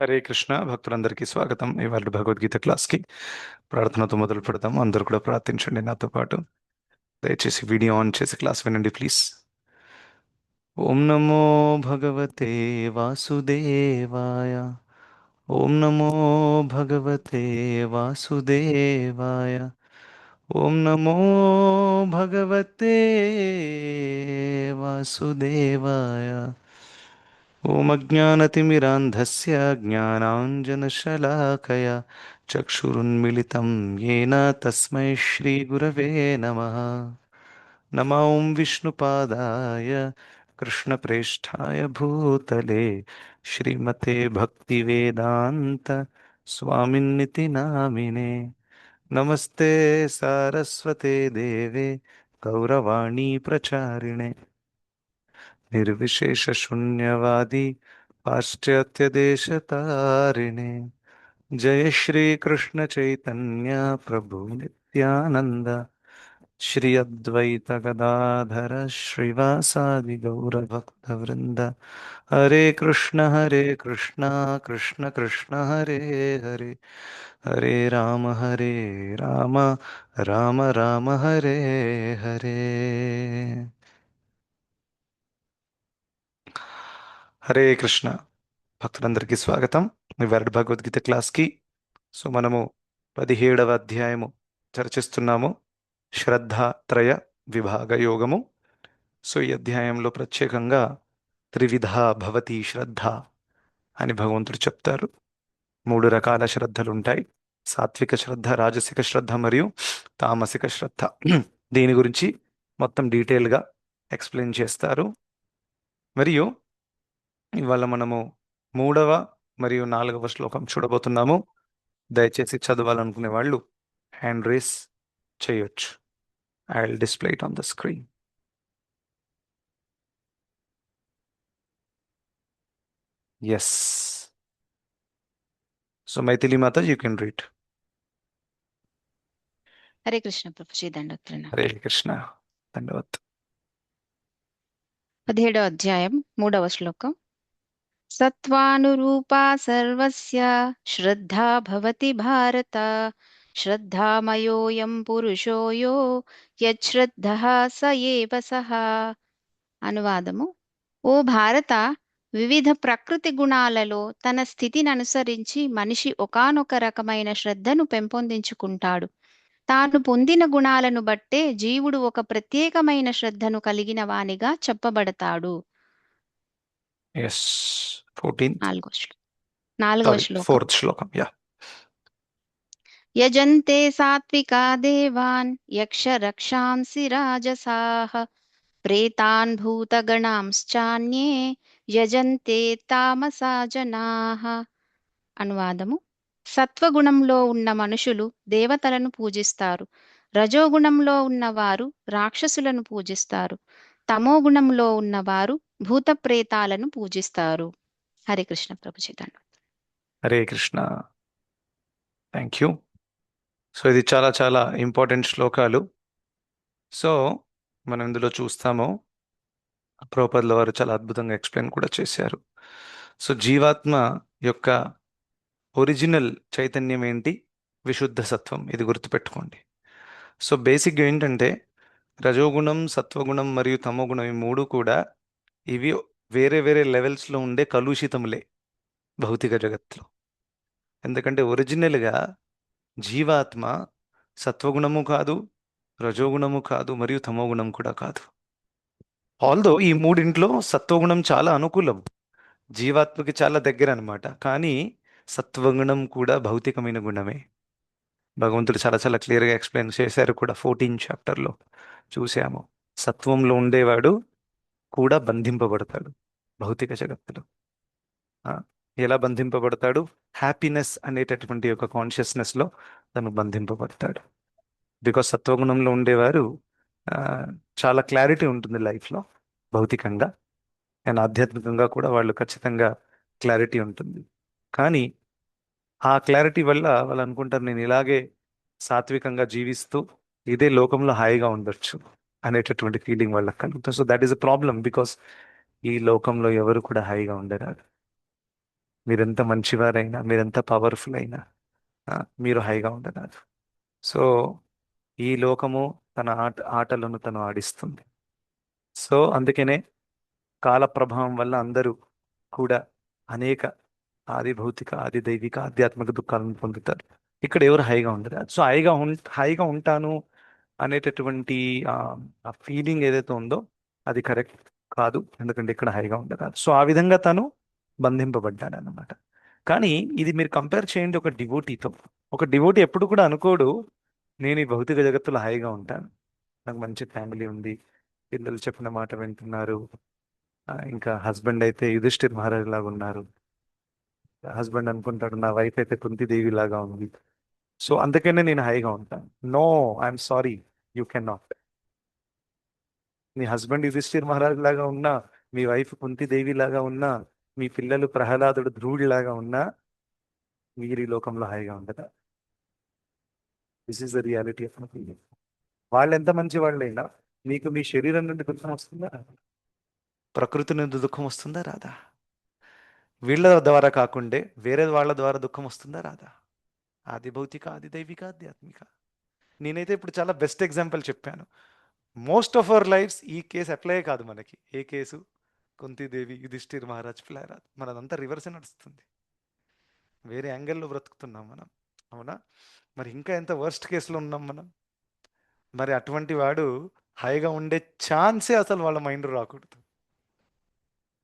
హరే కృష్ణ భక్తులందరికీ స్వాగతం. ఇవాళ భగవద్గీత క్లాస్కి ప్రార్థనతో మొదలు పెడతాము. అందరూ కూడా ప్రార్థించండి నాతో పాటు. దయచేసి వీడియో ఆన్ చేసి క్లాస్ వినండి ప్లీజ్. ఓం నమో భగవతే వాసుదేవాయ. ఓం నమో భగవతే వాసుదేవాయ. ఓం నమో భగవతే వాసుదేవాయ. ఓం అజ్ఞానతిమిరాంధస్య జ్ఞానాంజనశలాకయా చక్షురున్మిళితం येन తస్మై శ్రీగురవే నమః. నమో ఓం విష్ణుపాదాయ కృష్ణప్రేష్ఠాయ భూతలే శ్రీమతే భక్తివేదాంత స్వామిన్నితి నామినే. నమస్తే సారస్వతే దేవే గౌరవాణీ ప్రచారిణే निर्विशेषशून्यवादी पाश्चात्यदेशतारिणे. जय श्री कृष्ण चैतन्य प्रभु नित्यानंद श्री अद्वैत गदाधर श्रीवासादि गौर भक्त वृंद. हरे कृष्ण कृष्ण कृष्ण हरे हरे. हरे राम राम राम हरे हरे. హరే కృష్ణ భక్తులందరికీ స్వాగతం ఇవాళ భగవద్గీత క్లాస్కి. సో మనము 17వ అధ్యాయము చర్చిస్తున్నాము, శ్రద్ధాత్రయ విభాగ యోగము. సో ఈ అధ్యాయంలో ప్రత్యేకంగా త్రివిధా భవతి శ్రద్ధ అని భగవంతుడు చెప్తారు. 3 రకాల శ్రద్ధలు ఉంటాయి: సాత్విక శ్రద్ధ, రాజసిక శ్రద్ధ మరియు తామసిక శ్రద్ధ. దీని గురించి మొత్తం డీటెయిల్గా ఎక్స్ప్లెయిన్ చేస్తారు. మరియు ఇవాళ మనము 3వ మరియు 4వ శ్లోకం చూడబోతున్నాము. దయచేసి చదవాలనుకునే వాళ్ళు హ్యాండ్ రేస్ చేయొచ్చు. I will display it on the screen. Yes. So Maithili Mata, you can read. Hare Krishna Prabhuji, దండోత్తరణ. హరే కృష్ణ, ధన్యవాద్. 17వ అధ్యాయం 3వ శ్లోకం. సత్వానురూపా సర్వస్య శ్రద్ధా భవతి భారత, శ్రద్ధామయోయం పురుషో యో యశ్రద్ధః స ఏవ సః. అనువాదము: ఓ భారత, వివిధ ప్రకృతి గుణాలలో తన స్థితిని అనుసరించి మనిషి ఒకానొక రకమైన శ్రద్ధను పెంపొందించుకుంటాడు. తాను పొందిన గుణాలను బట్టే జీవుడు ఒక ప్రత్యేకమైన శ్రద్ధను కలిగిన వానిగా చెప్పబడతాడు. ఎస్. 14th. నాలుగవ సారీ, శ్లోకం. 4th శ్లోకం. యా. యజంతే సాత్వికా దేవాన్ యక్ష రక్షాంసి రాజసాః, ప్రేతాన్ భూతగణాంశ్చాన్యే యజంతే తామసా జనాః. అనువాదము: సత్వగుణంలో ఉన్న మనుషులు దేవతలను పూజిస్తారు, రజోగుణంలో ఉన్నవారు రాక్షసులను పూజిస్తారు, తమోగుణంలో ఉన్నవారు భూత ప్రేతాలను పూజిస్తారు. హరే కృష్ణ ప్రభుజీ, దండోత్తరం. Hare Krishna, thank you. So ఇది చాలా చాలా ఇంపార్టెంట్ శ్లోకాలు. సో మనం ఇందులో చూస్తాము, ప్రభుపాదుల వారు చాలా అద్భుతంగా ఎక్స్ప్లెయిన్ కూడా చేశారు. సో జీవాత్మ యొక్క ఒరిజినల్ చైతన్యం ఏంటి? విశుద్ధ సత్వం. ఇది గుర్తుపెట్టుకోండి. సో బేసిక్గా ఏంటంటే రజోగుణం, సత్వగుణం మరియు తమోగుణం, ఈ మూడు కూడా ఇవి వేరే వేరే లెవెల్స్లో ఉండే కలుషితములే భౌతిక జగత్తులో. ఎందుకంటే ఒరిజినల్గా జీవాత్మ సత్వగుణము కాదు, రజోగుణము కాదు, మరియు తమోగుణం కూడా కాదు. ఆల్దో ఈ మూడింట్లో సత్వగుణం చాలా అనుకూలం, జీవాత్మకి చాలా దగ్గర అనమాట. కానీ సత్వగుణం కూడా భౌతికమైన గుణమే. భగవంతుడు చాలా చాలా క్లియర్గా ఎక్స్ప్లెయిన్ చేశారు కూడా. 14th చాప్టర్లో చూసాము, సత్వంలో ఉండేవాడు కూడా బంధింపబడతాడు భౌతిక జగత్తులో. ఆ, ఎలా బంధింపబడతాడు? హ్యాపీనెస్ అనేటటువంటి ఒక కాన్షియస్నెస్లో తను బంధింపబడతాడు. బికాస్ సత్వగుణంలో ఉండేవారు ఆ, చాలా క్లారిటీ ఉంటుంది లైఫ్లో, భౌతికంగా అండ్ ఆధ్యాత్మికంగా కూడా వాళ్ళు ఖచ్చితంగా క్లారిటీ ఉంటుంది. కానీ ఆ క్లారిటీ వల్ల వాళ్ళు అనుకుంటారు, నేను ఇలాగే సాత్వికంగా జీవిస్తూ ఇదే లోకంలో హాయిగా ఉండొచ్చు అనేటటువంటి ఫీలింగ్ వాళ్ళకి కలుగుతుంది. So that is a problem, because ఈ లోకంలో ఎవరు కూడా హాయిగా ఉండరాదు. మీరెంత మంచివారైనా, మీరెంత పవర్ఫుల్ అయినా ఆ, మీరు హాయిగా ఉండరాదు. సో ఈ లోకము తన ఆటలను తను ఆడిస్తుంది. సో అందుకనే కాల ప్రభావం వల్ల అందరూ కూడా అనేక ఆది భౌతిక, ఆది దైవిక, ఆధ్యాత్మిక దుఃఖాలను పొందుతారు. ఇక్కడ ఎవరు హాయిగా ఉండరు. సో హాయిగా ఉంటాను అనేటటువంటి ఆ ఆ ఫీలింగ్ ఏదైతే ఉందో అది కరెక్ట్ కాదు. ఎందుకంటే ఇక్కడ హాయిగా ఉండరాదు. సో ఆ విధంగా తను బంధింపబడ్డాడు అన్నమాట. కానీ ఇది మీరు కంపేర్ చేయండి ఒక డివోటీతో. ఒక డివోటీ ఎప్పుడు కూడా అనుకోడు నేను ఈ భౌతిక జగత్తులో హాయిగా ఉంటాను, నాకు మంచి ఫ్యామిలీ ఉంది, పిల్లలు చెప్పిన మాట వింటున్నారు, ఇంకా హస్బెండ్ అయితే యుధిష్ఠిర్ మహారాజ్ లాగా ఉన్నారు. హస్బెండ్ అనుకుంటాడు నా వైఫ్ అయితే కుంతిదేవి లాగా ఉంది, సో అందుకనే నేను హాయిగా ఉంటాను. No, I'm sorry, you can not. మీ హస్బెండ్ యుధిష్ఠిర్ మహారాజ్ లాగా ఉన్నా, మీ వైఫ్ కుంతిదేవి లాగా ఉన్నా, మీ పిల్లలు ప్రహ్లాదుడు ధ్రువుడి లాగా ఉన్నా, మీరు ఈ లోకంలో హాయిగా ఉండదా? This is the reality of my feeling. వాళ్ళు ఎంత మంచి వాళ్ళైనా మీకు మీ శరీరం నుండి దుఃఖం వస్తుందా? ప్రకృతి నుండి దుఃఖం వస్తుందా రాదా? వీళ్ళ ద్వారా కాకుండే వేరే వాళ్ళ ద్వారా దుఃఖం వస్తుందా రాదా? ఆది భౌతిక, ఆది దైవిక, ఆధ్యాత్మిక. నేనైతే ఇప్పుడు చాలా బెస్ట్ ఎగ్జాంపుల్ చెప్పాను. మోస్ట్ ఆఫ్ అవర్ లైఫ్స్ ఈ కేసు అప్లై కాదు మనకి. ఏ కేసు? కుంతీదేవి, యుధిష్ఠిర్ మహారాజ్, ప్రహ్లాద్. మనదంతా రివర్స్ నడుస్తుంది. వేరే యాంగిల్లో బ్రతుకుతున్నాం మనం. అవునా? మరి ఇంకా ఎంత వర్స్ట్ కేసులో ఉన్నాం మనం. మరి అటువంటి వాడు హాయిగా ఉండే ఛాన్సే అసలు వాళ్ళ మైండ్ రాకూడదు.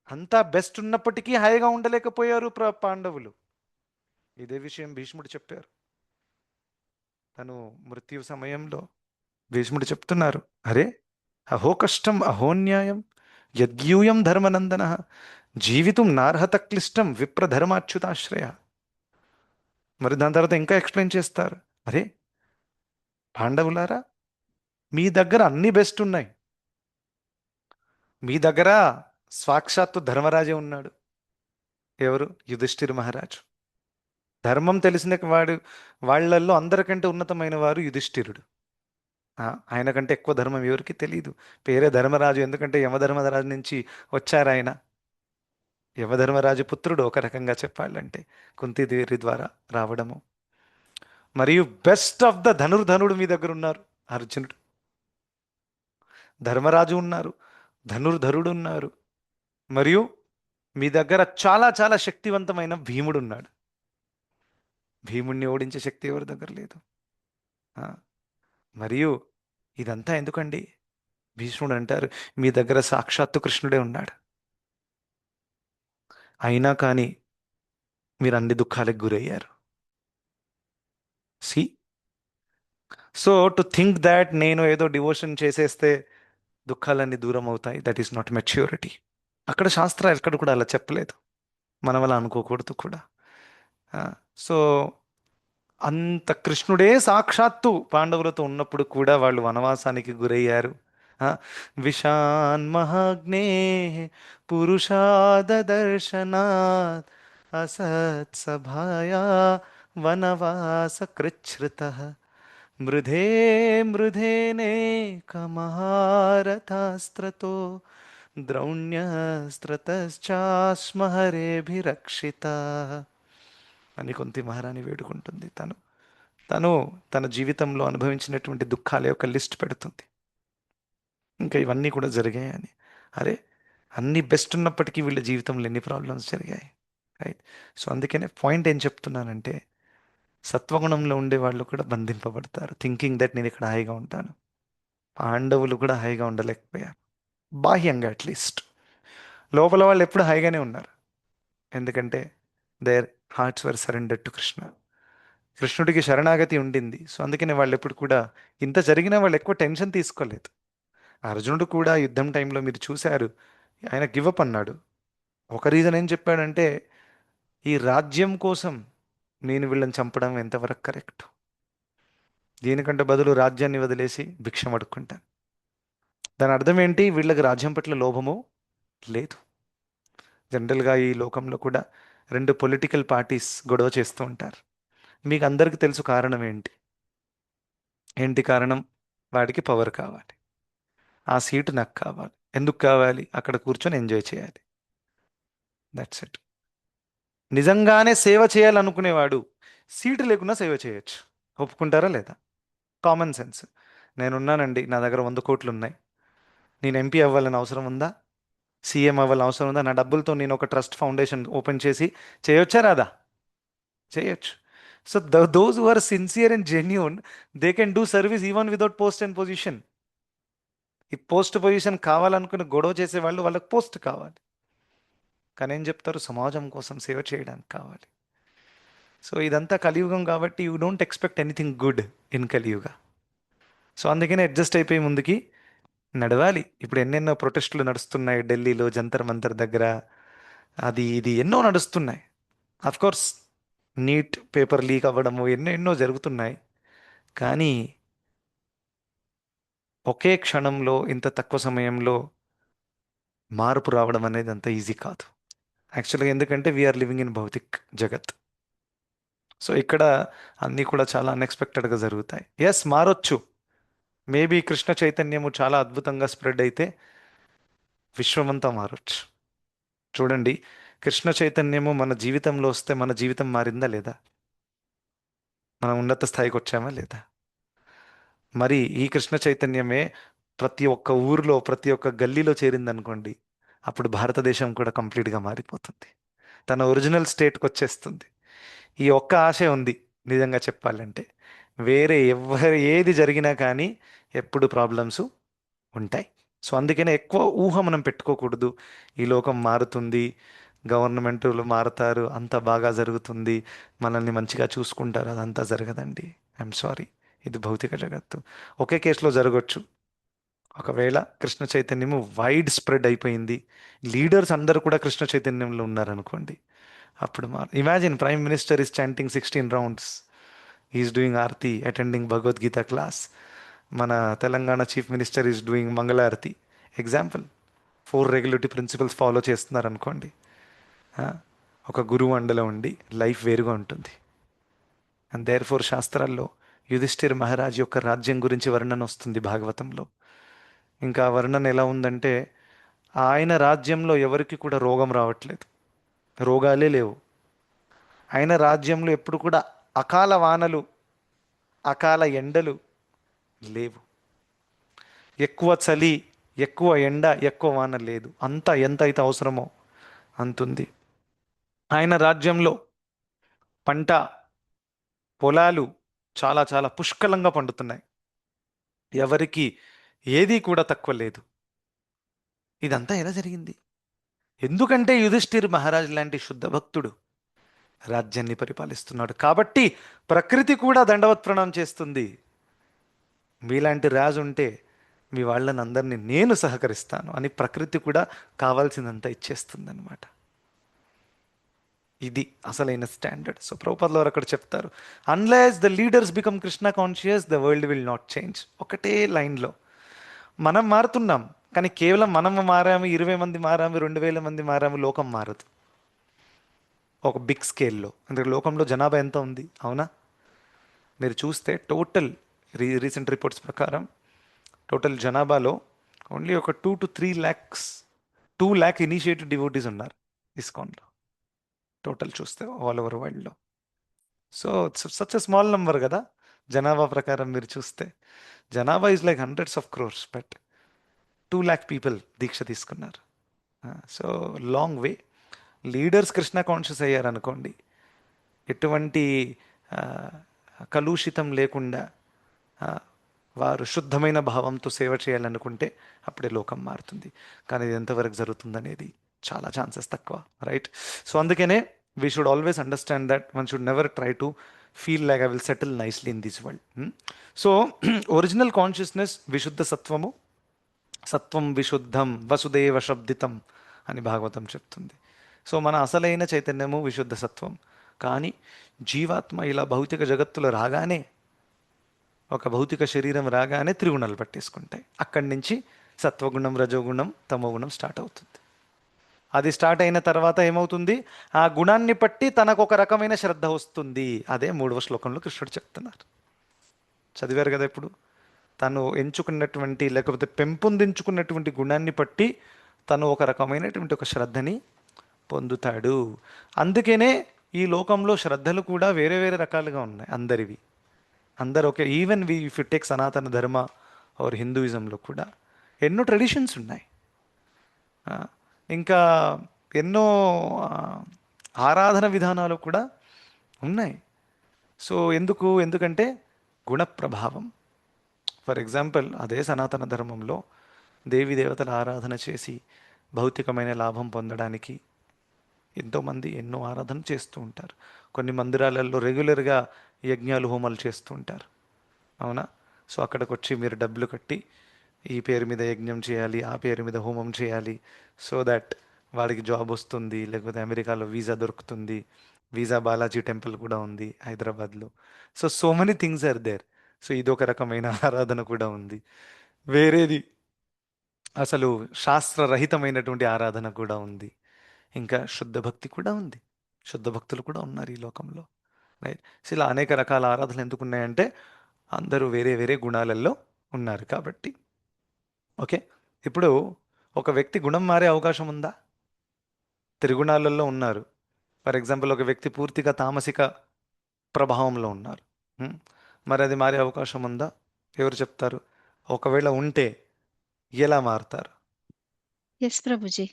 అంతా బెస్ట్ ఉన్నప్పటికీ హాయిగా ఉండలేకపోయారు పాండవులు. ఇదే విషయం భీష్ముడు చెప్పారు. తను మృత్యు సమయంలో భీష్ముడు చెప్తున్నారు, అరే అహో కష్టం అహోన్యాయం యద్యూయం ధర్మనందన జీవితం నార్హత క్లిష్టం విప్రధర్మాచ్యుతాశ్రయ. మరి దాని తర్వాత ఇంకా ఎక్స్ప్లెయిన్ చేస్తారు, అరే పాండవులారా, మీ దగ్గర అన్ని బెస్ట్ ఉన్నాయి. మీ దగ్గర సాక్షాత్తు ధర్మరాజే ఉన్నాడు. ఎవరు? యుధిష్ఠిర్ మహారాజు. ధర్మం తెలిసిన వాడు, వాళ్ళల్లో అందరికంటే ఉన్నతమైన వారు యుధిష్ఠిరుడు. ఆయన కంటే ఎక్కువ ధర్మం ఎవరికి తెలియదు. పేరే ధర్మరాజు, ఎందుకంటే యమధర్మరాజు నుంచి వచ్చారు ఆయన. యమధర్మరాజు పుత్రుడు ఒక రకంగా చెప్పాలంటే, కుంతీదేవి ద్వారా రావడము. మరియు బెస్ట్ ఆఫ్ ద ధనుర్ధనుడు మీ దగ్గర ఉన్నారు, అర్జునుడు. ధర్మరాజు ఉన్నారు, ధనుర్ధరుడు ఉన్నారు, మరియు మీ దగ్గర చాలా చాలా శక్తివంతమైన భీముడు ఉన్నాడు. భీముడిని ఓడించే శక్తి ఎవరి దగ్గర లేదు. ఆ, మరియు ఇదంతా ఎందుకండి? భీష్ముడు అంటారు, మీ దగ్గర సాక్షాత్తు కృష్ణుడే ఉన్నాడు. అయినా కానీ మీరు అన్ని దుఃఖాలకు గురయ్యారు. See, so to think that నేను ఏదో డివోషన్ చేసేస్తే దుఃఖాలన్నీ దూరం అవుతాయి, దట్ ఈస్ నాట్ మెచ్యూరిటీ. అక్కడ శాస్త్రాలు ఎక్కడ కూడా అలా చెప్పలేదు. మనం అలా అనుకోకూడదు కూడా. సో అంత కృష్ణుడే సాక్షాత్తు పాండవులతో ఉన్నప్పుడు కూడా వాళ్ళు వనవాసానికి గురయ్యారు. ఆ, విషాన్ మహాగ్నే పురుషాదర్శనాత్ అసత్సభాయా వనవాస కృచ్ఛ్రుత మృధే మృధేనేకమహారథాస్త్రతో ద్రౌణ్యస్త్రతశ్చాస్మహరేభిరక్షిత అని కుంతి మహారాణి వేడుకుంటుంది. తను తను తన జీవితంలో అనుభవించినటువంటి దుఃఖాల యొక్క లిస్ట్ పెడుతుంది. ఇంకా ఇవన్నీ కూడా జరిగాయని. అరే అన్ని బెస్ట్ ఉన్నప్పటికీ వీళ్ళ జీవితంలో ఎన్ని ప్రాబ్లమ్స్ జరిగాయి. రైట్. సో అందుకనే పాయింట్ ఏం చెప్తున్నానంటే, సత్వగుణంలో ఉండే వాళ్ళు కూడా బంధింపబడతారు, థింకింగ్ దట్ నేను ఇక్కడ హాయిగా ఉంటాను. పాండవులు కూడా హాయిగా ఉండలేకపోయారు, బాహ్యంగా అట్లీస్ట్. లోపల వాళ్ళు ఎప్పుడు హాయిగానే ఉన్నారు. ఎందుకంటే their hearts were surrender to Krishna. కృష్ణుడికి శరణాగతి ఉండింది. సో అందుకనే వాళ్ళు ఎప్పుడు కూడా ఇంత జరిగినా వాళ్ళు ఎక్కువ టెన్షన్ తీసుకోలేదు. అర్జునుడు కూడా యుద్ధం టైంలో మీరు చూశారు, ఆయన గివప్ అన్నాడు. ఒక రీజన్ ఏం చెప్పాడంటే, ఈ రాజ్యం కోసం నేను వీళ్ళని చంపడం ఎంతవరకు కరెక్ట్, దీనికంటే బదులు రాజ్యాన్ని వదిలేసి భిక్షం అడుక్కుంటాను. దాని అర్థం ఏంటి? వీళ్ళకి రాజ్యం పట్ల లోభము లేదు. జనరల్గా ఈ లోకంలో కూడా రెండు పొలిటికల్ పార్టీస్ గొడవ చేస్తూ ఉంటారు. మీకు అందరికీ తెలుసు కారణం ఏంటి? ఏంటి కారణం? వాడికి పవర్ కావాలి, ఆ సీటు నాకు కావాలి. ఎందుకు కావాలి? అక్కడ కూర్చొని ఎంజాయ్ చేయాలి. That's it. నిజంగానే సేవ చేయాలనుకునేవాడు సీటు లేకున్నా సేవ చేయొచ్చు. ఒప్పుకుంటారా లేదా? Common sense. నేనున్నానండి, నా దగ్గర 100 కోట్లు ఉన్నాయి. నేను ఎంపీ అవ్వాలని అవసరం ఉందా? సీఎం అవ్వాలని అవసరం ఉందా? నా డబ్బులతో నేను ఒక ట్రస్ట్ ఫౌండేషన్ ఓపెన్ చేసి చేయొచ్చా రాదా? చేయొచ్చు. So those who are sincere and genuine, they can do service even without post and position. ఈ పోస్ట్ పొజిషన్ కావాలనుకుని గొడవ చేసే వాళ్ళు, వాళ్ళకి పోస్ట్ కావాలి. కానీ ఏం చెప్తారు? సమాజం కోసం సేవ చేయడానికి కావాలి. సో ఇదంతా కలియుగం కాబట్టి you don't expect anything good in కలియుగ. సో అందుకనే అడ్జస్ట్ అయిపోయి ముందుకి నడవాలి. ఇప్పుడు ఎన్నెన్నో ప్రొటెస్టులు నడుస్తున్నాయి ఢిల్లీలో, జంతర్ మంతర్ దగ్గర. అది ఇది ఎన్నో నడుస్తున్నాయి. Of course neat paper leak అవ్వడము ఎన్నో ఎన్నో జరుగుతున్నాయి. కానీ ఒకే క్షణంలో ఇంత తక్కువ సమయంలో మార్పు రావడం అనేది అంత ఈజీ కాదు యాక్చువల్గా. ఎందుకంటే వీఆర్ లివింగ్ ఇన్ భౌతిక్ జగత్. సో ఇక్కడ అన్నీ కూడా చాలా అన్ఎక్స్పెక్టెడ్గా జరుగుతాయి. ఎస్, మారొచ్చు. మేబీ కృష్ణ చైతన్యము చాలా అద్భుతంగా స్ప్రెడ్ అయితే విశ్వమంతా మారొచ్చు. చూడండి, కృష్ణ చైతన్యము మన జీవితంలో వస్తే మన జీవితం మారిందా లేదా? మనం ఉన్నత స్థాయికి వచ్చామా లేదా? మరి ఈ కృష్ణ చైతన్యమే ప్రతి ఒక్క ఊరిలో, ప్రతి ఒక్క గల్లీలో చేరిందనుకోండి, అప్పుడు భారతదేశం కూడా కంప్లీట్గా మారిపోతుంది. తన ఒరిజినల్ స్టేట్కి వచ్చేస్తుంది. ఈ ఒక్క ఆశే ఉంది నిజంగా చెప్పాలంటే. వేరే ఎవరు ఏది జరిగినా కానీ ఎప్పుడు ప్రాబ్లమ్స్ ఉంటాయి. సో అందుకనే ఎక్కువ ఊహ మనం పెట్టుకోకూడదు. ఈ లోకం మారుతుంది, గవర్నమెంట్లు మారుతారు, అంత బాగా జరుగుతుంది, మనల్ని మంచిగా చూసుకుంటారు, అదంతా జరగదండి. ఐఎమ్ సారీ, ఇది భౌతిక జగత్తు. ఒకే కేసులో జరగచ్చు. ఒకవేళ కృష్ణ చైతన్యము వైడ్ స్ప్రెడ్ అయిపోయింది, లీడర్స్ అందరూ కూడా కృష్ణ చైతన్యంలో ఉన్నారనుకోండి, అప్పుడు imagine prime minister is chanting 16 rounds, is doing aarti, attending Bhagavad Gita class. మన Telangana chief minister is doing మంగళారతి. ఎగ్జాంపుల్, 4 రెగ్యులేటరీ ప్రిన్సిపల్స్ ఫాలో చేస్తున్నారు అనుకోండి. ఆ, ఒక గురువు అండలో ఉండి లైఫ్ వేరుగా ఉంటుంది. అండ్ దేర్ ఫోర్ శాస్త్రాల్లో యుధిష్ఠిర్ మహారాజ్ యొక్క రాజ్యం గురించి వర్ణన వస్తుంది భాగవతంలో. ఇంకా ఆ వర్ణన ఎలా ఉందంటే, ఆయన రాజ్యంలో ఎవరికి కూడా రోగం రావట్లేదు, రోగాలే లేవు. ఆయన రాజ్యంలో ఎప్పుడు కూడా అకాల వానలు, అకాల ఎండలు లేవు. ఎక్కువ చలి, ఎక్కువ ఎండ, ఎక్కువ వాన లేదు. అంతా ఎంత అయితే అవసరమో అంతుంది. ఆయన రాజ్యంలో పంట పొలాలు చాలా చాలా పుష్కలంగా పండుతున్నాయి. ఎవరికి ఏదీ కూడా తక్కువ లేదు. ఇదంతా ఎలా జరిగింది? ఎందుకంటే యుధిష్ఠిర్ మహారాజ్ లాంటి శుద్ధ భక్తుడు రాజ్యాన్ని పరిపాలిస్తున్నాడు కాబట్టి ప్రకృతి కూడా దండవత్ ప్రణామం చేస్తుంది. మీలాంటి రాజు ఉంటే మీ వాళ్ళని అందరినీ నేను సహకరిస్తాను అని ప్రకృతి కూడా కావాల్సిందంతా ఇచ్చేస్తుంది అనమాట. ఇది అసలైన స్టాండర్డ్. సో ప్రభుపాదుల వారు అక్కడ చెప్తారు, unless the leaders become Krishna conscious the world will not change. ఒకటే లైన్లో మనం మారుతున్నాం, కానీ కేవలం మనం మారాము, 20 మంది మారాము, 2000 మంది మారాము, లోకం మారదు ఒక బిగ్ స్కేల్లో. అందుకే లోకంలో జనాభా ఎంత ఉంది, అవునా? మీరు చూస్తే టోటల్ రీసెంట్ రిపోర్ట్స్ ప్రకారం టోటల్ జనాభాలో ఓన్లీ ఒక 2 to 3 lakhs, 2 lakh initiative devotees ఉన్నారు ఇస్కాన్లో. టోటల్ చూస్తే ఆల్ ఓవర్ వరల్డ్లో. So such a small number కదా జనాభా ప్రకారం. మీరు చూస్తే జనాభా is like hundreds of crores, but 2 lakh people దీక్ష తీసుకున్నారు. So long way. Leaders Krishna conscious అయ్యారనుకోండి, ఎటువంటి ఆ, కలుషితం లేకుండా ఆ, వారు శుద్ధమైన భావంతో సేవ చేయాలనుకుంటే అప్పుడే లోకం మారుతుంది. కానీ ఇది ఎంతవరకు జరుగుతుందనేది చాలా ఛాన్సెస్ తక్కువ, రైట్? సో అందుకనే we should always understand that one should never try to feel like I will settle nicely in this world. So original consciousness విశుద్ధ సత్వము, సత్వం విశుద్ధం వసుదేవ శబ్దితం అని భాగవతం చెప్తుంది. సో మన అసలైన చైతన్యము విశుద్ధ సత్వం. కానీ జీవాత్మ ఇలా భౌతిక జగత్తులో రాగానే, ఒక భౌతిక శరీరం రాగానే త్రిగుణాలు పట్టేసుకుంటాయి. అక్కడి నుంచి సత్వగుణం, రజోగుణం, తమోగుణం స్టార్ట్ అవుతుంది. అది స్టార్ట్ అయిన తర్వాత ఏమవుతుంది? ఆ గుణాన్ని బట్టి తనకు ఒక రకమైన శ్రద్ధ వస్తుంది. అదే 3వ శ్లోకంలో కృష్ణుడు చెప్తున్నారు. చదివారు కదా ఇప్పుడు. తను ఎంచుకున్నటువంటి లేకపోతే పెంపొందించుకున్నటువంటి గుణాన్ని బట్టి తను ఒక రకమైనటువంటి ఒక శ్రద్ధని పొందుతాడు. అందుకనే ఈ లోకంలో శ్రద్ధలు కూడా వేరే వేరే రకాలుగా ఉన్నాయి అందరివి. అందరు ఒకే, even we if you take Sanatana Dharma are హిందూయిజంలో కూడా ఎన్నో ట్రెడిషన్స్ ఉన్నాయి. ఆ, ఇంకా ఎన్నో ఆ, ఆరాధన విధానాలు కూడా ఉన్నాయి. సో ఎందుకంటే గుణ ప్రభావం. ఫర్ ఎగ్జాంపుల్, అదే సనాతన ధర్మంలో దేవి దేవతల ఆరాధన చేసి భౌతికమైన లాభం పొందడానికి ఎంతోమంది ఎన్నో ఆరాధన చేస్తూ ఉంటారు. కొన్ని మందిరాలలో రెగ్యులర్గా యజ్ఞాలు హోమాలు చేస్తూ ఉంటారు. అవునా? సో అక్కడికి వచ్చి మీరు డబ్బులు కట్టి ఈ పేరు మీద యజ్ఞం చేయాలి, ఆ పేరు మీద హోమం చేయాలి, సో దట్ వాడికి జాబ్ వస్తుంది, లేకపోతే అమెరికాలో వీసా దొరుకుతుంది. వీసా బాలాజీ టెంపుల్ కూడా ఉంది హైదరాబాద్లో. So many things are there. సో ఇదొక రకమైన ఆరాధన కూడా ఉంది. వేరేది అసలు శాస్త్రరహితమైనటువంటి ఆరాధన కూడా ఉంది. ఇంకా శుద్ధ భక్తి కూడా ఉంది. శుద్ధ భక్తులు కూడా ఉన్నారు ఈ లోకంలో. రైట్. సో ఇలా అనేక రకాల ఆరాధనలు ఎందుకు ఉన్నాయంటే అందరూ వేరే వేరే గుణాలలో ఉన్నారు కాబట్టి. ఓకే. ఇప్పుడు ఒక వ్యక్తి గుణం మారే అవకాశం ఉందా? త్రిగుణాలలో ఉన్నారు. ఫర్ ఎగ్జాంపుల్, ఒక వ్యక్తి పూర్తిగా తామసిక ప్రభావంలో ఉన్నారు. హ్మ్. మరి అది మారే అవకాశం ఉందా? ఎవరు చెప్తారు? ఒకవేళ ఉంటే ఎలా మారుతారు? ఎస్ ప్రభుజీ,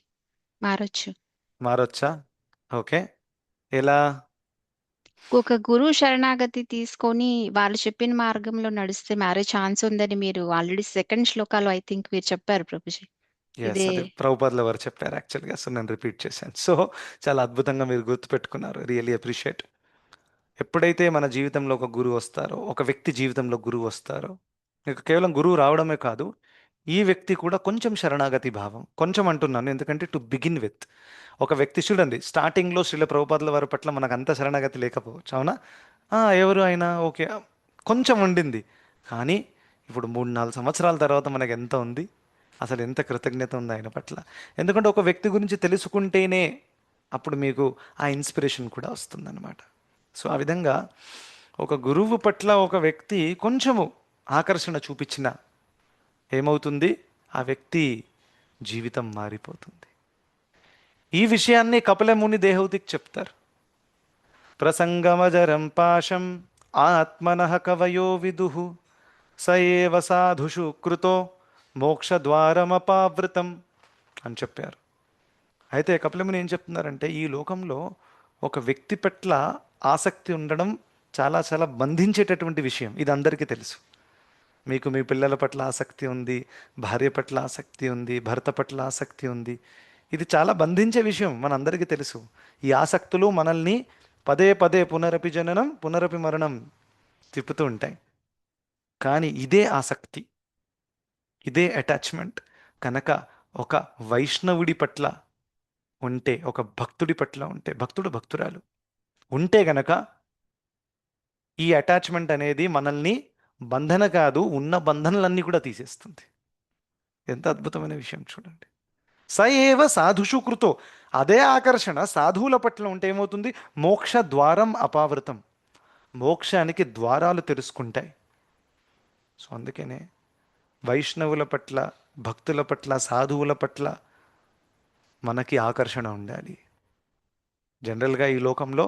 మారొచ్చు. మారొచ్చా? ఓకే. ఎలా? ఒక గురువు శరణాగతి తీసుకొని వాళ్ళు చెప్పిన మార్గంలో నడిస్తే మారే ఛాన్స్ ఉందని మీరు ఆల్రెడీ సెకండ్ శ్లోకాలో ఐ థింక్ మీరు చెప్పారు ప్రభుజీ. ఎస్, ఇదే. అది ప్రభుపాదుల వారు చెప్పారు యాక్చువల్గా. సో నేను రిపీట్ చేశాను. సో చాలా అద్భుతంగా మీరు గుర్తుపెట్టుకున్నారు. Really appreciate. ఎప్పుడైతే మన జీవితంలో ఒక గురువు వస్తారో, ఒక వ్యక్తి జీవితంలో గురువు వస్తారో, మీకు కేవలం గురువు రావడమే కాదు, ఈ వ్యక్తి కూడా కొంచెం శరణాగతి భావం, కొంచెం అంటున్నాను ఎందుకంటే టు బిగిన్ విత్. ఒక వ్యక్తి చూడండి, స్టార్టింగ్లో శ్రీల ప్రభుపాదుల వారి పట్ల మనకు అంత శరణాగతి లేకపోవచ్చు, అవునా? ఎవరు అయినా ఓకే, కొంచెం ఉండింది. కానీ ఇప్పుడు 3-4 సంవత్సరాల తర్వాత మనకు ఎంత ఉంది? అసలు ఎంత కృతజ్ఞత ఉంది ఆయన పట్ల. ఎందుకంటే ఒక వ్యక్తి గురించి తెలుసుకుంటేనే అప్పుడు మీకు ఆ ఇన్స్పిరేషన్ కూడా వస్తుందన్నమాట. సో ఆ విధంగా ఒక గురువు పట్ల ఒక వ్యక్తి కొంచెము ఆకర్షణ చూపించిన ఏమవుతుంది? ఆ వ్యక్తి జీవితం మారిపోతుంది. ఈ విషయాన్ని కపిలముని దేహౌతికి చెప్తారు. ప్రసంగమజరం పాశం ఆత్మనః కవయో విదుః స ఏవ సాధుషు కృతో మోక్షద్వారమపావృతం అని చెప్పారు. అయితే కపిలముని ఏం చెప్తున్నారంటే, ఈ లోకంలో ఒక వ్యక్తి పట్ల ఆసక్తి ఉండడం చాలా చాలా బంధించేటటువంటి విషయం. ఇది అందరికీ తెలుసు. మీకు మీ పిల్లల పట్ల ఆసక్తి ఉంది, భార్య పట్ల ఆసక్తి ఉంది, భర్త పట్ల ఆసక్తి ఉంది. ఇది చాలా బంధించే విషయం, మనందరికీ తెలుసు. ఈ ఆసక్తులు మనల్ని పదే పదే పునరపి జననం పునరపి మరణం తిప్పుతూ ఉంటాయి. కానీ ఇదే ఆసక్తి, ఇదే అటాచ్మెంట్ కనుక ఒక వైష్ణవుడి పట్ల ఉంటే, ఒక భక్తుడి పట్ల ఉంటే, భక్తుడు భక్తురాలు ఉంటే గనక ఈ అటాచ్మెంట్ అనేది మనల్ని బంధన కాదు, ఉన్న బంధనలన్నీ కూడా తీసేస్తుంది. ఎంత అద్భుతమైన విషయం చూడండి. స ఏవ సాధుషు కృతో, అదే ఆకర్షణ సాధువుల పట్ల ఉంటే ఏమవుతుంది? మోక్ష ద్వారం అపావృతం, మోక్షానికి ద్వారాలు తెరుచుకుంటాయి. సో అందుకనే వైష్ణవుల పట్ల, భక్తుల పట్ల, సాధువుల పట్ల మనకి ఆకర్షణ ఉండాలి. జనరల్గా ఈ లోకంలో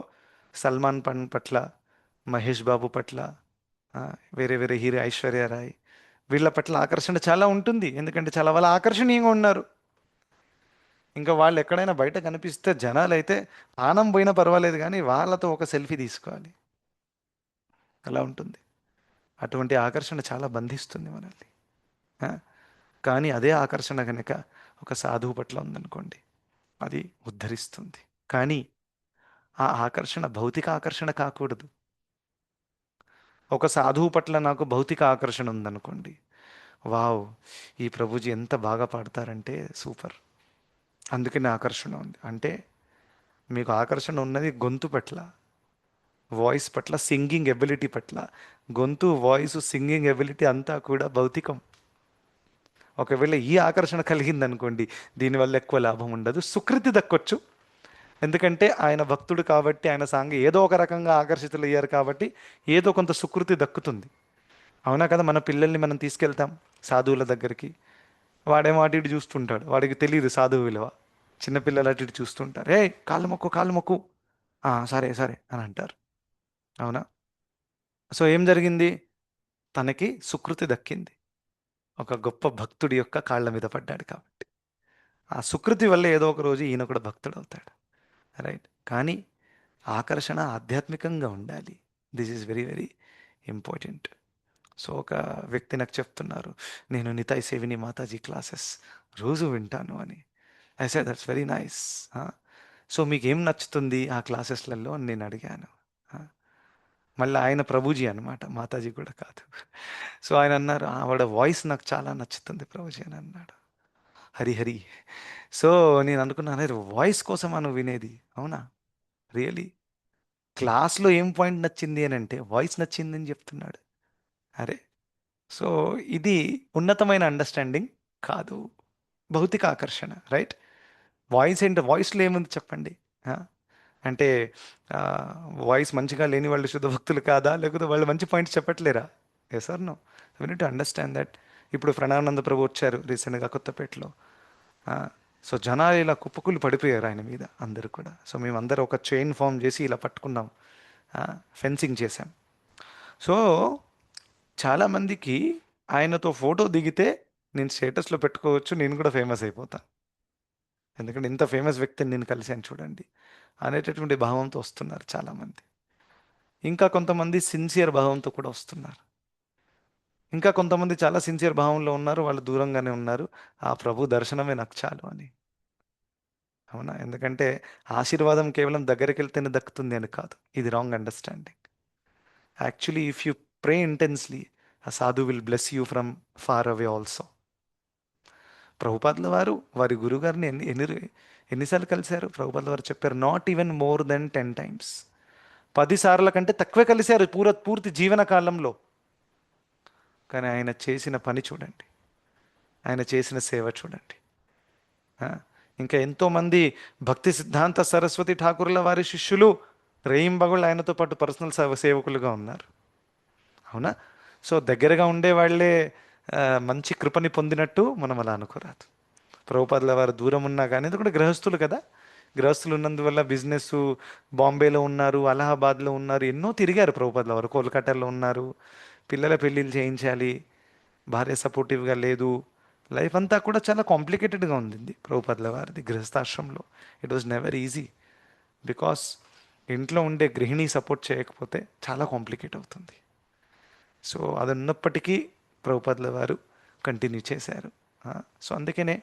సల్మాన్ ఖాన్ పట్ల, మహేష్ బాబు పట్ల, ఆ, వేరే వేరే హీరో ఐశ్వర్య రాయ్, వీళ్ళ పట్ల ఆకర్షణ చాలా ఉంటుంది. ఎందుకంటే చాలా వాళ్ళ ఆకర్షణీయంగా ఉన్నారు. ఇంకా వాళ్ళు ఎక్కడైనా బయట కనిపిస్తే జనాలు అయితే ప్రాణం పోయినా పర్వాలేదు కానీ వాళ్ళతో ఒక సెల్ఫీ తీసుకోవాలి, అలా ఉంటుంది. అటువంటి ఆకర్షణ చాలా బంధిస్తుంది మనల్ని. ఆ, కానీ అదే ఆకర్షణ కనుక ఒక సాధువు పట్ల ఉందనుకోండి, అది ఉద్ధరిస్తుంది. కానీ ఆ ఆకర్షణ భౌతిక ఆకర్షణ కాకూడదు. ఒక సాధువు పట్ల నాకు భౌతిక ఆకర్షణ ఉందనుకోండి, వావ్, ఈ ప్రభుజీ ఎంత బాగా పాడతారంటే సూపర్, అందుకే నా ఆకర్షణ ఉంది అంటే, మీకు ఆకర్షణ ఉన్నది గొంతు పట్ల, వాయిస్ పట్ల, సింగింగ్ ఎబిలిటీ పట్ల. గొంతు, వాయిస్, సింగింగ్ ఎబిలిటీ అంతా కూడా భౌతికం. ఒకవేళ ఈ ఆకర్షణ కలిగిందనుకోండి, దీనివల్ల ఎక్కువ లాభం ఉండదు, సుకృతి దక్కొచ్చు. ఎందుకంటే ఆయన భక్తుడు కాబట్టి, ఆయన సాంగ్ ఏదో ఒక రకంగా ఆకర్షితులు అయ్యారు కాబట్టి ఏదో కొంత సుకృతి దక్కుతుంది. అవునా కదా? మన పిల్లల్ని మనం తీసుకెళ్తాం సాధువుల దగ్గరికి, వాడేమో అటు ఇటు చూస్తుంటాడు, వాడికి తెలియదు సాధువు విలువ. చిన్నపిల్లలు అటు ఇటు చూస్తుంటారు, ఏ కాళ్ళు మొక్కు కాళ్ళు మొక్కు, సరే సరే అని అంటారు. అవునా? సో ఏం జరిగింది? తనకి సుకృతి దక్కింది, ఒక గొప్ప భక్తుడి యొక్క కాళ్ళ మీద పడ్డాడు కాబట్టి. ఆ సుకృతి వల్ల ఏదో ఒక రోజు ఈయన కూడా భక్తుడు అవుతాడు. రైట్? కానీ ఆకర్షణ ఆధ్యాత్మికంగా ఉండాలి. This is very very important. So ఒక వ్యక్తి నాకు చెప్తున్నారు, నేను నితాయ్ సేవిని మాతాజీ క్లాసెస్ రోజు వింటాను అని. I say that's very nice. So మీకు ఏం నచ్చుతుంది ఆ క్లాసెస్లలో అని నేను అడిగాను. ఆ, మళ్ళీ ఆయన ప్రభుజీ అనమాట, మాతాజీ కూడా కాదు. సో ఆయన అన్నారు, ఆవిడ వాయిస్ నాకు చాలా నచ్చుతుంది ప్రభుజీ అని అన్నాడు. హరి. సో నేను అనుకున్నాను, అరే వాయిస్ కోసం మనం వినేది, అవునా? రియలీ క్లాస్లో ఏం పాయింట్ నచ్చింది అని అంటే వాయిస్ నచ్చింది అని చెప్తున్నాడు. అరే, సో ఇది ఉన్నతమైన అండర్స్టాండింగ్ కాదు, భౌతిక ఆకర్షణ. రైట్? వాయిస్ ఏంటి? వాయిస్లో ఏముంది చెప్పండి? ఆ? అంటే వాయిస్ మంచిగా లేని వాళ్ళు శుద్ధ భక్తులు కాదా, లేకపోతే వాళ్ళు మంచి పాయింట్స్ చెప్పట్లేరా? Yes or no? We need to understand that. ఇప్పుడు ప్రణానంద ప్రభు వచ్చారు రీసెంట్గా కొత్తపేటలో. ఆ, సో జనాలు ఇలా కుప్పకులు పడిపోయారు ఆయన మీద అందరూ కూడా. సో మేమందరం ఒక చైన్ ఫామ్ చేసి ఇలా పట్టుకున్నాం, ఫెన్సింగ్ చేశాం. సో చాలామందికి ఆయనతో ఫోటో దిగితే నేను స్టేటస్లో పెట్టుకోవచ్చు, నేను కూడా ఫేమస్ అయిపోతాను, ఎందుకంటే ఇంత ఫేమస్ వ్యక్తిని నేను కలిశాను చూడండి అనేటటువంటి భావంతో వస్తున్నారు చాలామంది. ఇంకా కొంతమంది సిన్సియర్ భావంతో కూడా వస్తున్నారు. ఇంకా కొంతమంది చాలా సిన్సియర్ భావంలో ఉన్నారు, వాళ్ళు దూరంగానే ఉన్నారు, ఆ ప్రభు దర్శనమే నాకు చాలు అని. అవునా? ఎందుకంటే ఆశీర్వాదం కేవలం దగ్గరికి వెళ్తేనే దక్కుతుంది అని కాదు, ఇది wrong understanding. Actually if you pray intensely, ఆ sadhu will bless you from far away also. ప్రభుపాదుల వారు వారి గురుగారిని ఎన్నిసార్లు కలిశారు? ప్రభుపాదుల వారు చెప్పారు, not even more than 10 times. 10 సార్ల కంటే తక్కువే కలిశారు పూర్తి జీవన కాలంలో. కానీ ఆయన చేసిన పని చూడండి, ఆయన చేసిన సేవ చూడండి. ఆ? ఇంకా ఎంతోమంది భక్తి సిద్ధాంత సరస్వతి ఠాకూర్ల వారి శిష్యులు రేయింబగళ్ళు ఆయనతో పాటు పర్సనల్ సేవకులుగా ఉన్నారు. అవునా? సో దగ్గరగా ఉండే వాళ్ళే మంచి కృపని పొందినట్టు మనం అలా అనుకోరాదు. ప్రభుపాదుల వారు దూరం ఉన్నా కానీ, ఎందుకంటే గృహస్థులు కదా, గృహస్థులు ఉన్నందువల్ల బిజినెస్, బాంబేలో ఉన్నారు, అలహాబాద్లో ఉన్నారు, ఎన్నో తిరిగారు ప్రభుపాదుల వారు, కోల్కతాలో ఉన్నారు, పిల్లల పెళ్ళిళ్ళు చేయించాలి, భార్య సపోర్టివ్గా లేదు, లైఫ్ అంతా కూడా చాలా కాంప్లికేటెడ్గా ఉంది ప్రభుపాదుల వారిది గృహస్థాశ్రమంలో. It was never easy, because ఇంట్లో ఉండే గృహిణి సపోర్ట్ చేయకపోతే చాలా కాంప్లికేట్ అవుతుంది. సో అది ఉన్నప్పటికీ ప్రభుపాదుల వారు కంటిన్యూ చేశారు. సో అందుకనే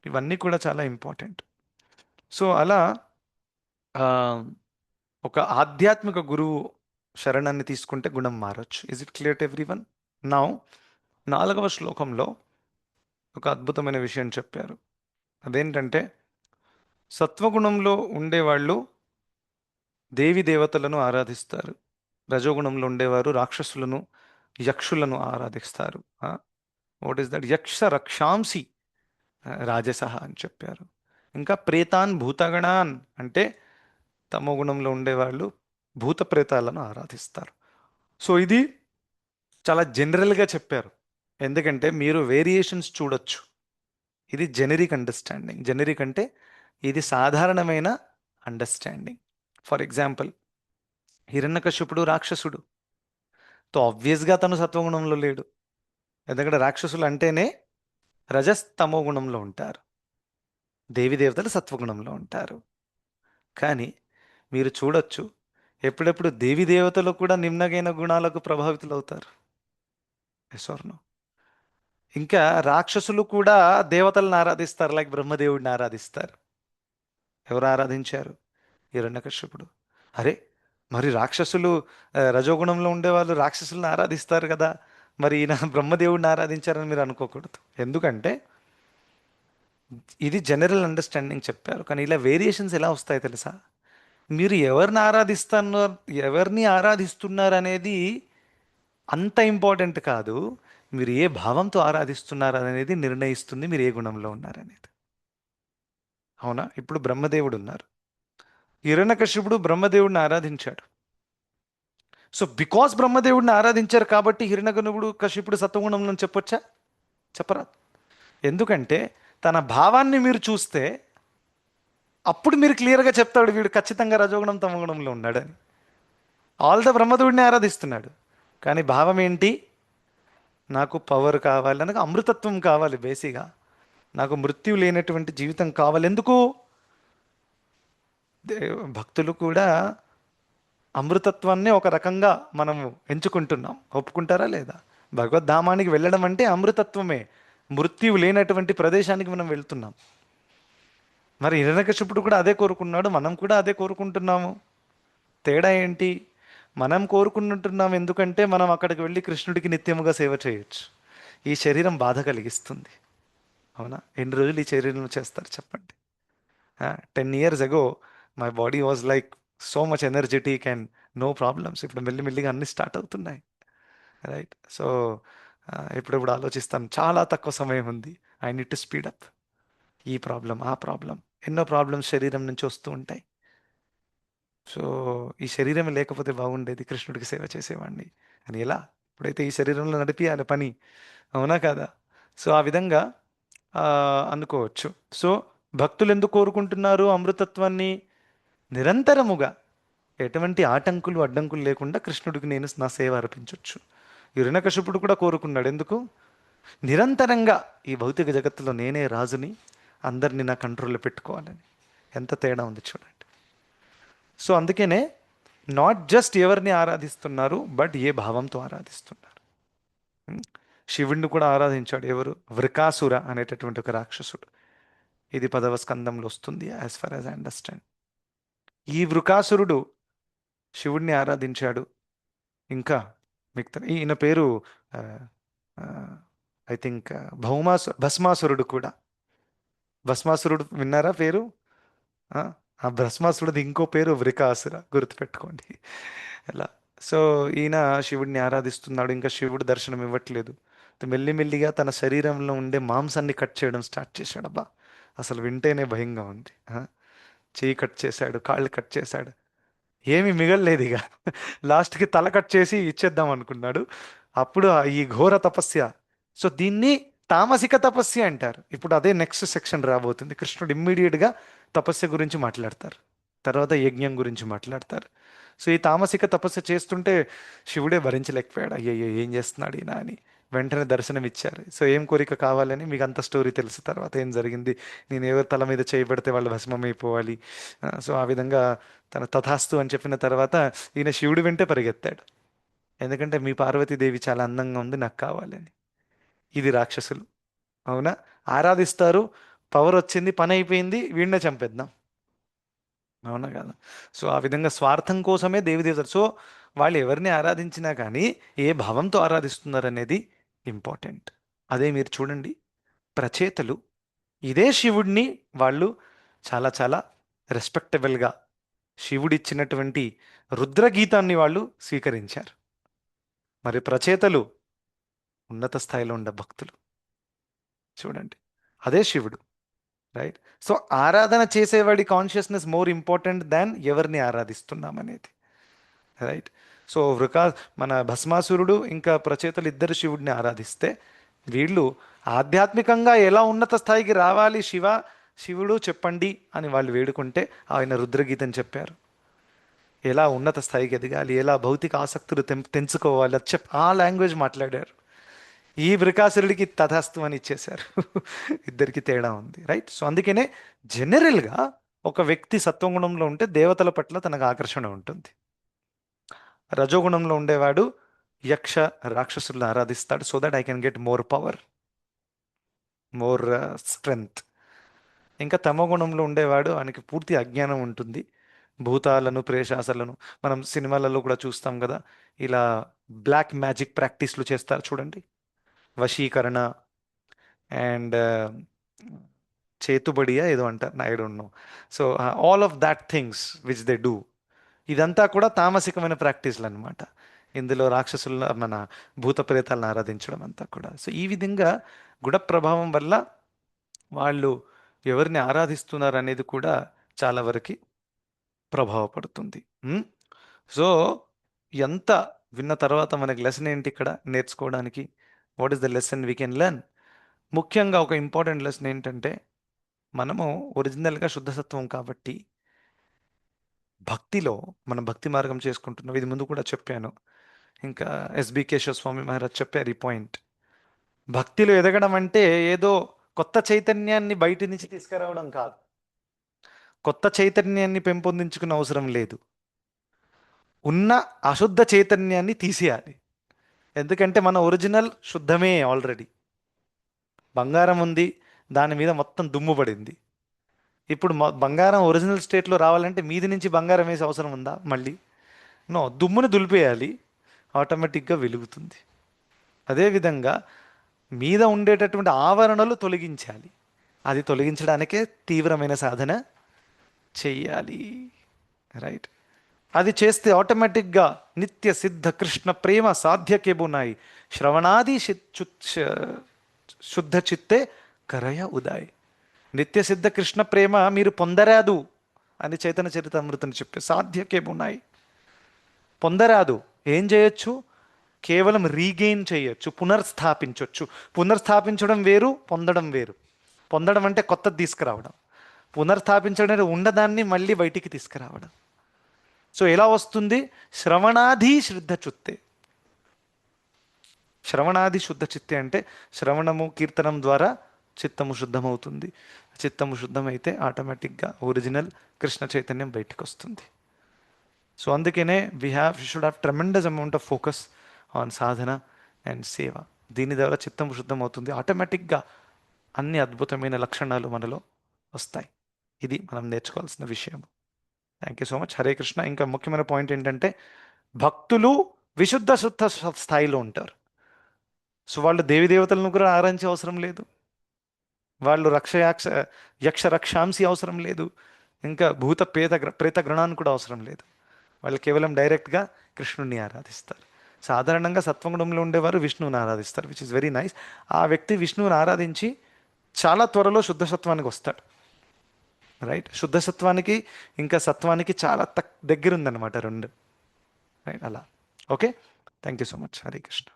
ఇవన్నీ కూడా చాలా ఇంపార్టెంట్. సో అలా ఆ, ఒక ఆధ్యాత్మిక గురువు శరణాన్ని తీసుకుంటే గుణం మారచ్చు. Is it clear to everyone? Now 4వ శ్లోకంలో ఒక అద్భుతమైన విషయం చెప్పారు. అదేంటంటే సత్వగుణంలో ఉండేవాళ్ళు దేవి దేవతలను ఆరాధిస్తారు, రజోగుణంలో ఉండేవారు రాక్షసులను యక్షులను ఆరాధిస్తారు. What is that? యక్ష రక్షాంసి రాజసహ అని చెప్పారు. ఇంకా ప్రేతాన్ భూతగణాన్ అంటే తమో గుణంలో ఉండేవాళ్ళు భూత ప్రేతాలను ఆరాధిస్తారు. సో ఇది చాలా జనరల్గా చెప్పారు, ఎందుకంటే మీరు వేరియేషన్స్ చూడొచ్చు. ఇది జెనరిక్ అండర్స్టాండింగ్. జెనరిక్ అంటే ఇది సాధారణమైన అండర్స్టాండింగ్. ఫర్ ఎగ్జాంపుల్, హిరణ్యకశ్యపుడు రాక్షసుడు, తో ఆబ్వియస్గా తను సత్వగుణంలో లేడు, ఎందుకంటే రాక్షసులు అంటేనే రజస్తమో గుణంలో ఉంటారు, దేవి దేవతలు సత్వగుణంలో ఉంటారు. కానీ మీరు చూడొచ్చు, ఎప్పుడెప్పుడు దేవి దేవతలు కూడా నిమ్నగైన గుణాలకు ప్రభావితులవుతారు. Yes or no? ఇంకా రాక్షసులు కూడా దేవతలను ఆరాధిస్తారు, లైక్ బ్రహ్మదేవుడిని ఆరాధిస్తారు. ఎవరు ఆరాధించారు? హిరణ్యకశ్యపుడు. అరే, మరి రాక్షసులు రజోగుణంలో ఉండేవాళ్ళు రాక్షసులను ఆరాధిస్తారు కదా, మరి ఈయన బ్రహ్మదేవుడిని ఆరాధించారని మీరు అనుకోకూడదు. ఎందుకంటే ఇది జనరల్ అండర్స్టాండింగ్ చెప్పారు, కానీ ఇలా వేరియేషన్స్ ఎలా వస్తాయి తెలుసా? మీరు ఎవరిని ఆరాధిస్తున్నారు అనేది అంత ఇంపార్టెంట్ కాదు, మీరు ఏ భావంతో ఆరాధిస్తున్నారు అనేది నిర్ణయిస్తుంది మీరు ఏ గుణంలో ఉన్నారనేది. అవునా? ఇప్పుడు బ్రహ్మదేవుడు ఉన్నారు, హిరణ్యకశ్యపుడు బ్రహ్మదేవుడిని ఆరాధించాడు. సో బికాస్ బ్రహ్మదేవుడిని ఆరాధించారు కాబట్టి హిరణ్యకశిపుడు కశ్యపుడు సత్వగుణంలో చెప్పొచ్చా? చెప్పరా? ఎందుకంటే తన భావాన్ని మీరు చూస్తే అప్పుడు మీరు క్లియర్గా చెప్తాడు వీడు ఖచ్చితంగా రజోగుణం తమోగుణంలో ఉన్నాడని. ఆల్ ద బ్రహ్మదేవుడిని ఆరాధిస్తున్నాడు, కానీ భావం ఏంటి? నాకు పవర్ కావాలి, నాకు అమృతత్వం కావాలి, బేసిక్గా నాకు మృత్యు లేనటువంటి జీవితం కావాలి. ఎందుకు? భక్తులు కూడా అమృతత్వాన్ని ఒక రకంగా మనము ఎంచుకుంటున్నాం, ఒప్పుకుంటారా లేదా? భగవద్ధామానికి వెళ్ళడం అంటే అమృతత్వమే, మృత్యువు లేనటువంటి ప్రదేశానికి మనం వెళ్తున్నాం. మరి హిరణ్యకశిపుడు కూడా అదే కోరుకున్నాడు, మనం కూడా అదే కోరుకుంటున్నాము. తేడా ఏంటి? మనం కోరుకుంటున్నాం ఎందుకంటే మనం అక్కడికి వెళ్ళి కృష్ణుడికి నిత్యముగా సేవ చేయొచ్చు. ఈ శరీరం బాధ కలిగిస్తుంది, అవునా? ఎన్ని రోజులు ఈ శరీరంలో చేస్తారు చెప్పండి? 10 years ago my body was like so much energetic and no problems. ఇప్పుడు మెల్లిమెల్లిగా అన్ని స్టార్ట్ అవుతున్నాయి, రైట్? సో ఇప్పుడిప్పుడు ఆలోచిస్తాను, చాలా తక్కువ సమయం ఉంది, I need to speed up. ఈ ప్రాబ్లం, ఆ ప్రాబ్లం, ఎన్నో ప్రాబ్లమ్స్ శరీరం నుంచి వస్తూ ఉంటాయి. సో ఈ శరీరం లేకపోతే బాగుండేది, కృష్ణుడికి సేవ చేసేవాడిని అని ఎలా? ఇప్పుడైతే ఈ శరీరంలో నడిపియాలి పని, అవునా కదా? సో ఆ విధంగా ఆ, అనుకోవచ్చు. సో భక్తులు ఎందుకు కోరుకుంటున్నారు అమృతత్వాన్ని? నిరంతరముగా ఎటువంటి ఆటంకులు అడ్డంకులు లేకుండా కృష్ణుడికి నేను నా సేవ అర్పించవచ్చు. హిరణ్యకశిపుడు కూడా కోరుకున్నాడు, ఎందుకు? నిరంతరంగా ఈ భౌతిక జగత్తులో నేనే రాజుని, అందరినీ నా కంట్రోల్లో పెట్టుకోవాలని. ఎంత తేడా ఉంది చూడండి. సో అందుకనే నాట్ జస్ట్ ఎవరిని ఆరాధిస్తున్నారు, బట్ ఏ భావంతో ఆరాధిస్తున్నారు. ఉం? శివుణ్ణి కూడా ఆరాధించాడు. ఎవరు? వృకాసుర అనేటటువంటి ఒక రాక్షసుడు. ఇది 10వ స్కందంలో వస్తుంది, as for as I understand. ఈ వృకాసురుడు శివుణ్ణి ఆరాధించాడు. ఇంకా మిగతా ఈయన పేరు ఐ థింక్ భస్మాసురుడు కూడా. భస్మాసురుడు విన్నారా పేరు? ఆ ఆ భస్మాసురుడిది ఇంకో పేరు వృకాసుర, గుర్తుపెట్టుకోండి. ఎలా? సో ఈయన శివుడిని ఆరాధిస్తున్నాడు, ఇంకా శివుడు దర్శనం ఇవ్వట్లేదు. మెల్లిమెల్లిగా తన శరీరంలో ఉండే మాంసాన్ని కట్ చేయడం స్టార్ట్ చేశాడు. అబ్బా, అసలు వింటేనే భయంగా ఉంది. చెయ్యి కట్ చేశాడు, కాళ్ళు కట్ చేశాడు, ఏమీ మిగలలేదు ఇక. లాస్ట్కి తల కట్ చేసి ఇచ్చేద్దాం అనుకున్నాడు. అప్పుడు ఈ ఘోర తపస్య. సో దీన్ని తామసిక తపస్య అంటారు. ఇప్పుడు అదే నెక్స్ట్ సెక్షన్ రాబోతుంది. కృష్ణుడు ఇమ్మీడియట్గా తపస్య గురించి మాట్లాడతారు, తర్వాత యజ్ఞం గురించి మాట్లాడతారు. సో ఈ తామసిక తపస్య చేస్తుంటే శివుడే భరించలేకపోయాడు. అయ్యయ్యో ఏం చేస్తున్నాడు ఈయన అని వెంటనే దర్శనం ఇచ్చారు. సో ఏం కోరిక కావాలని? మీకు అంత స్టోరీ తెలుసు, తర్వాత ఏం జరిగింది, నేను ఎవరి తల మీద చేయబడితే వాళ్ళు భస్మమైపోవాలి. సో ఆ విధంగా తన తథాస్తు అని చెప్పిన తర్వాత ఈయన శివుడి వెంటే పరిగెత్తాడు. ఎందుకంటే మీ పార్వతీదేవి చాలా అందంగా ఉంది, నాకు కావాలని. ఇది రాక్షసులు, అవునా? ఆరాధిస్తారు, పవర్ వచ్చింది, పని అయిపోయింది, వీడినే చంపేద్దాం, అవునా కదా? సో ఆ విధంగా స్వార్థం కోసమే దేవతలు. సో వాళ్ళు ఎవరిని ఆరాధించినా కానీ ఏ భావంతో ఆరాధిస్తున్నారు అనేది ఇంపార్టెంట్. అదే మీరు చూడండి, ప్రచేతలు ఇదే శివుడిని వాళ్ళు చాలా చాలా రెస్పెక్టబుల్గా శివుడిచ్చినటువంటి రుద్రగీతాన్ని వాళ్ళు స్వీకరించారు. మరి ప్రచేతలు ఉన్నత స్థాయిలో ఉండే భక్తులు, చూడండి, అదే శివుడు, రైట్? సో ఆరాధన చేసేవాడి కాన్షియస్నెస్ మోర్ ఇంపార్టెంట్ దాన్ ఎవరిని ఆరాధిస్తున్నాం అనేది, రైట్? సో మన భస్మాసురుడు ఇంకా ప్రచేతలు ఇద్దరు శివుడిని ఆరాధిస్తే వీళ్ళు ఆధ్యాత్మికంగా ఎలా ఉన్నత స్థాయికి రావాలి శివుడు చెప్పండి అని వాళ్ళు వేడుకుంటే ఆయన రుద్రగీతం చెప్పారు. ఎలా ఉన్నత స్థాయికి ఎదగాలి, ఎలా భౌతిక ఆసక్తులు తెంచుకోవాలి, అది ఆ లాంగ్వేజ్ మాట్లాడారు. ఈ వృకాసురుడికి తథాస్తు అని ఇచ్చేశారు. ఇద్దరికి తేడా ఉంది, రైట్? సో అందుకనే జనరల్గా ఒక వ్యక్తి సత్వగుణంలో ఉంటే దేవతల పట్ల తనకు ఆకర్షణ ఉంటుంది. రజోగుణంలో ఉండేవాడు యక్ష రాక్షసులను ఆరాధిస్తాడు, so that I can get more power, more strength. ఇంకా తమోగుణంలో ఉండేవాడు, ఆయనకి పూర్తి అజ్ఞానం ఉంటుంది. భూతాలను, ప్రేషాసలను మనం సినిమాలలో కూడా చూస్తాం కదా, ఇలా బ్లాక్ మ్యాజిక్ ప్రాక్టీస్లు చేస్తారు చూడండి, వశీకరణ అండ్ చేతుబడియా ఏదో అంటారు, I don't know. So all of that things which they do, ఇదంతా కూడా తామసికమైన ప్రాక్టీస్లు అనమాట. ఇందులో రాక్షసులను, మన భూత ప్రేతాలను ఆరాధించడం అంతా కూడా. సో ఈ విధంగా గుణ ప్రభావం వల్ల వాళ్ళు ఎవరిని ఆరాధిస్తున్నారు అనేది కూడా చాలా వరకు ప్రభావపడుతుంది. సో ఎంత విన్న తర్వాత మనకి లెసన్ ఏంటి ఇక్కడ నేర్చుకోవడానికి? What is the lesson we can learn? ముఖ్యంగా ఒక ఇంపార్టెంట్ లెసన్ ఏంటంటే మనము ఒరిజినల్గా శుద్ధసత్వం కాబట్టి భక్తిలో మనం భక్తి మార్గం చేసుకుంటున్నాం. ఇది ముందు కూడా చెప్పాను. ఇంకా ఎస్బి కేశవ స్వామి మహారాజ్ చెప్పారు ఈ పాయింట్. భక్తిలో ఎదగడం అంటే ఏదో కొత్త చైతన్యాన్ని బయట నుంచి తీసుకురావడం కాదు. కొత్త చైతన్యాన్ని పెంపొందించుకునే అవసరం లేదు. ఉన్న అశుద్ధ చైతన్యాన్ని తీసేయాలి. ఎందుకంటే మన ఒరిజినల్ శుద్ధమే ఆల్రెడీ. బంగారం ఉంది, దాని మీద మొత్తం దుమ్ము పడింది. ఇప్పుడు బంగారం ఒరిజినల్ స్టేట్లో రావాలంటే మీది నుంచి బంగారం వేసే అవసరం ఉందా మళ్ళీ? నో, దుమ్ముని దులిపేయాలి, ఆటోమేటిక్గా వెలుగుతుంది. అదేవిధంగా మీద ఉండేటటువంటి ఆవరణలు తొలగించాలి. అది తొలగించడానికే తీవ్రమైన సాధన చెయ్యాలి. రైట్. అది చేస్తే ఆటోమేటిక్గా నిత్య సిద్ధ కృష్ణ ప్రేమ సాధ్యకేబునాయి శ్రవణాది శుద్ధ చిత్తే కరయ ఉదాయ్. నిత్య సిద్ధ కృష్ణ ప్రేమ మీరు పొందరాదు అని చైతన్య చరితామృతని చెప్పే సాధ్యకేబునాయి. పొందరాదు. ఏం చేయొచ్చు? కేవలం రీగెయిన్ చేయొచ్చు, పునర్స్థాపించవచ్చు. పునర్స్థాపించడం వేరు, పొందడం వేరు. పొందడం అంటే కొత్తది తీసుకురావడం, పునర్స్థాపించడం అంటే ఉన్నదాన్ని మళ్ళీ బయటికి తీసుకురావడం. సో ఎలా వస్తుంది? శ్రవణాది శుద్ధ చిత్తే. శ్రవణాది శుద్ధ చిత్తే అంటే శ్రవణము కీర్తనం ద్వారా చిత్తము శుద్ధమవుతుంది. చిత్తము శుద్ధమైతే ఆటోమేటిక్గా ఒరిజినల్ కృష్ణ చైతన్యం బయటకు వస్తుంది. సో అందుకనే we should have tremendous amount of focus on Sadhana and సేవ. దీని ద్వారా చిత్తం శుద్ధం అవుతుంది. ఆటోమేటిక్గా అన్ని అద్భుతమైన లక్షణాలు మనలో వస్తాయి. ఇది మనం నేర్చుకోవాల్సిన విషయం. Thank you so much. Hare Krishna. ఇంకా ముఖ్యమైన పాయింట్ ఏంటంటే భక్తులు విశుద్ధ శుద్ధ స్థాయిలో ఉంటారు. సో వాళ్ళు దేవి దేవతలను కూడా ఆరాధించే అవసరం లేదు. వాళ్ళు యక్ష రక్షాంసి అవసరం లేదు. ఇంకా భూత ప్రేత గణాన్ని కూడా అవసరం లేదు. వాళ్ళు కేవలం డైరెక్ట్గా కృష్ణుడిని ఆరాధిస్తారు. సాధారణంగా సత్వగుణంలో ఉండేవారు విష్ణువుని ఆరాధిస్తారు, విచ్ ఇస్ వెరీ నైస్. ఆ వ్యక్తి విష్ణువుని ఆరాధించి చాలా త్వరలో శుద్ధసత్వానికి వస్తాడు. రైట్. శుద్ధసత్వానికి ఇంకా సత్వానికి చాలా దగ్గర ఉందన్నమాట రెండు. రైట్. అలా. Okay. Thank you so much. Hare Krishna.